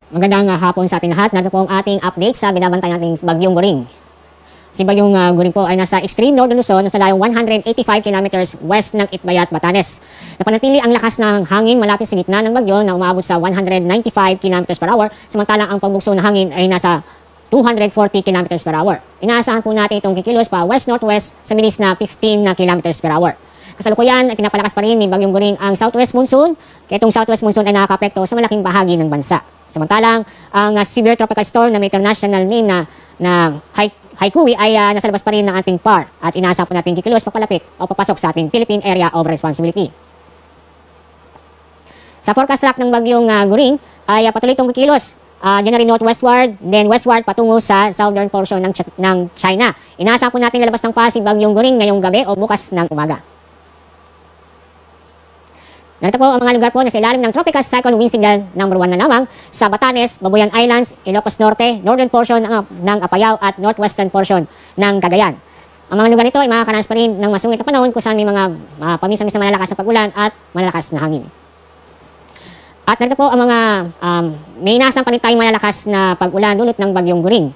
Magandang hapon sa ating lahat. Narito po ang ating update sa binabantay nating Bagyong Goring. Si Bagyong Goring po ay nasa extreme northern Luzon, nasa layong 185 kilometers west ng Itbayat, Batanes. Napanatili ang lakas ng hangin malapit sa gitna ng bagyo na umaabot sa 195 kilometers per hour, samantalang ang pagbugso ng hangin ay nasa 240 kilometers per hour. Inaasahan po natin itong kikilos pa west-northwest sa bilis na 15 kilometers per hour. Kasalukuyan ay pinapalakas pa rin ni Bagyong Goring ang southwest monsoon, kaya itong southwest monsoon ay nakaka-apekto sa malaking bahagi ng bansa. Samantalang, ang severe tropical storm na may international name na Haikui ay nasa labas pa rin ng ating PAR at inaasahan po natin kikilos papalapit o papasok sa ating Philippine Area of Responsibility. Sa forecast track ng Bagyong Goring ay patuloy itong kikilos. Diyan na rin northwestward, then westward patungo sa southern portion ng China. Inaasahan po natin lalabas ng PAR si Bagyong Goring ngayong gabi o bukas ng umaga. Narito po ang mga lugar po na sa ilalim ng Tropical Cyclone Wind Signal number 1 na lamang sa Batanes, Babuyan Islands, Ilocos Norte, northern portion ng Apayao at northwestern portion ng Cagayan. Ang mga lugar nito ay makakaranas pa rin ng masungit na panahon kung saan may mga paminsan-minsan malalakas na pag-ulan at malalakas na hangin. At narito po ang mga may inaasahan pa rin tayong malalakas na pag-ulan dulot ng Bagyong Goring.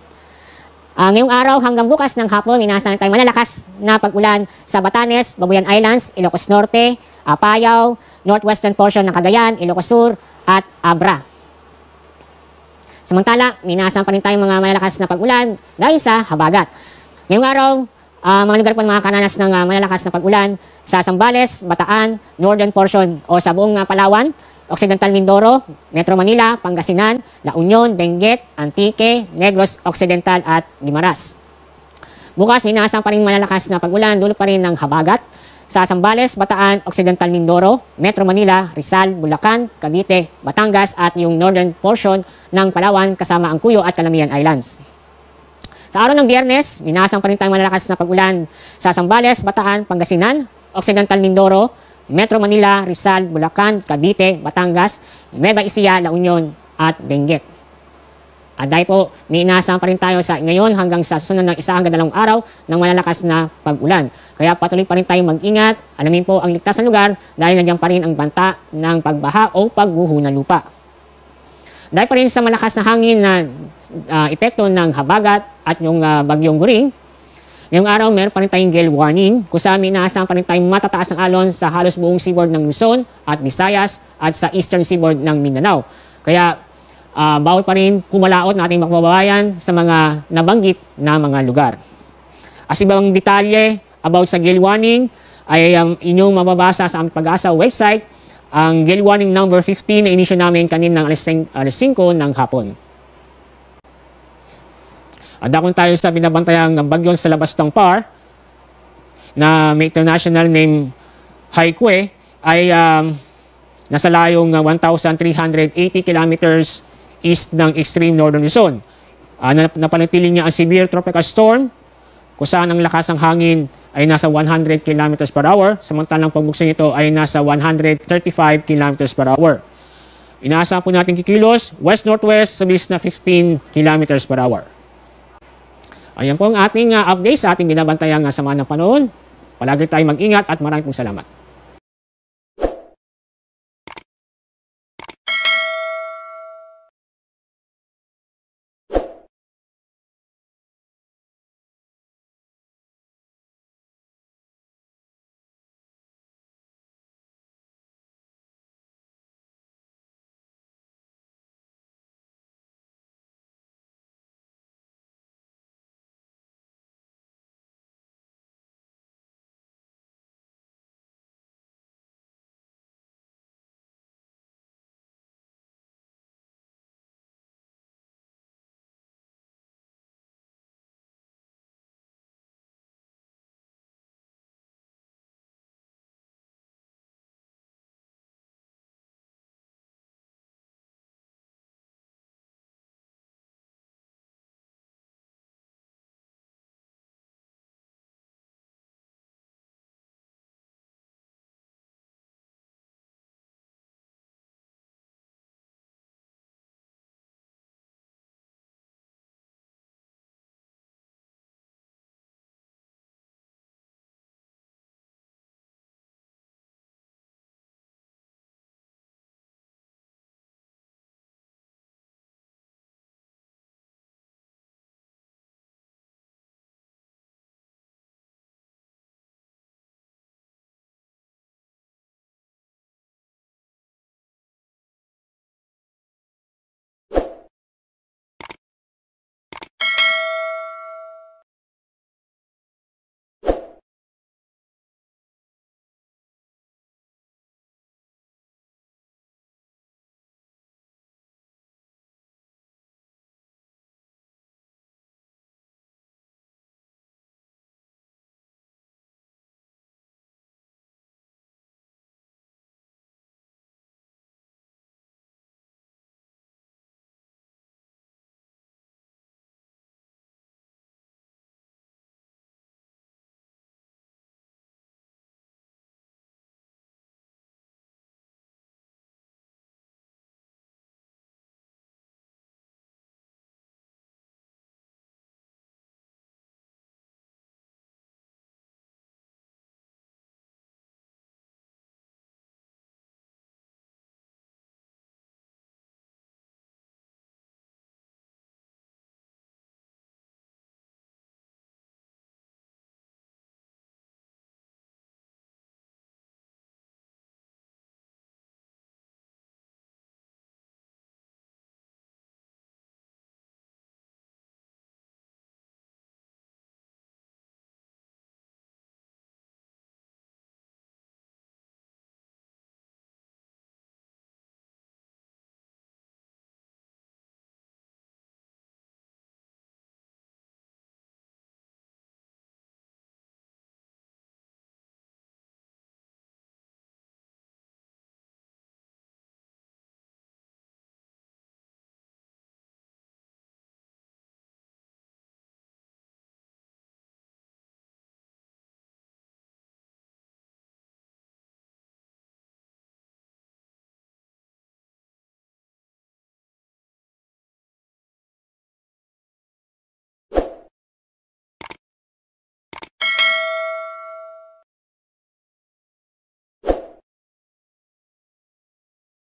Ngayong araw hanggang bukas ng hapon, inaasahan tayong malalakas na pag-ulan sa Batanes, Babuyan Islands, Ilocos Norte, Apayao, northwestern portion ng Cagayan, Ilocos Sur, at Abra. Samantala, may inaasahan pa rin tayong mga malalakas na pag-ulan dahil sa habagat. Ngayong araw, mga lugar po makakaranas ng malalakas na pag-ulan sa Zambales, Bataan, northern portion o sa buong Palawan, Occidental Mindoro, Metro Manila, Pangasinan, La Union, Benguet, Antique, Negros Occidental at Guimaras. Bukas, may inaasahan pa rin malalakas na pag-ulan, dulot pa rin ng habagat sa Zambales, Bataan, Occidental Mindoro, Metro Manila, Rizal, Bulacan, Cavite, Batangas at yung northern portion ng Palawan kasama ang Cuyo at Calamian Islands. Sa araw ng Biyernes, may inaasahan pa rin tayong malalakas na pag-ulan sa Zambales, Bataan, Pangasinan, Occidental Mindoro, Metro Manila, Rizal, Bulacan, Cavite, Batangas, Nueva Ecija, La Union at Benguet. At dahil po, may inaasahan pa rin tayo sa ngayon hanggang sa susunod ng 1 hanggang 2 araw ng malalakas na pag-ulan. Kaya patuloy pa rin tayong mag-ingat, alamin po ang ligtas na lugar dahil nandiyan pa rin ang banta ng pagbaha o pagguho ng lupa. Dahil pa rin sa malakas na hangin na epekto ng habagat at yung Bagyong Goring, ngayong araw, meron pa rin tayong gale warning kung saan may inaasahan pa rin tayong matataas ng alon sa halos buong seaboard ng Luzon at Visayas at sa eastern seaboard ng Mindanao. Kaya bawal pa rin kumalaot na ating makababayan sa mga nabanggit na mga lugar. As ibang detalye about sa gale warning ay inyong mababasa sa aming Pag-asa website, ang gale warning number 15 na inisyo namin kaninang alas 5 ng hapon. At dakon tayo sa binabantayang bagyo sa labas ng PAR na may international name Haikui ay nasa layong 1,380 kilometers east ng extreme northern Luzon. Napanatili niya ang severe tropical storm kung saan ang lakas ng hangin ay nasa 100 kilometers per hour, samantalang pagbugso nito ay nasa 135 kilometers per hour. Inaasahan po natin kikilos west-northwest sa bilis na 15 kilometers per hour. Ayan po ang ating update sa ating binabantayang sama ng panahon. Palagi tayong mag-ingat at maraming salamat.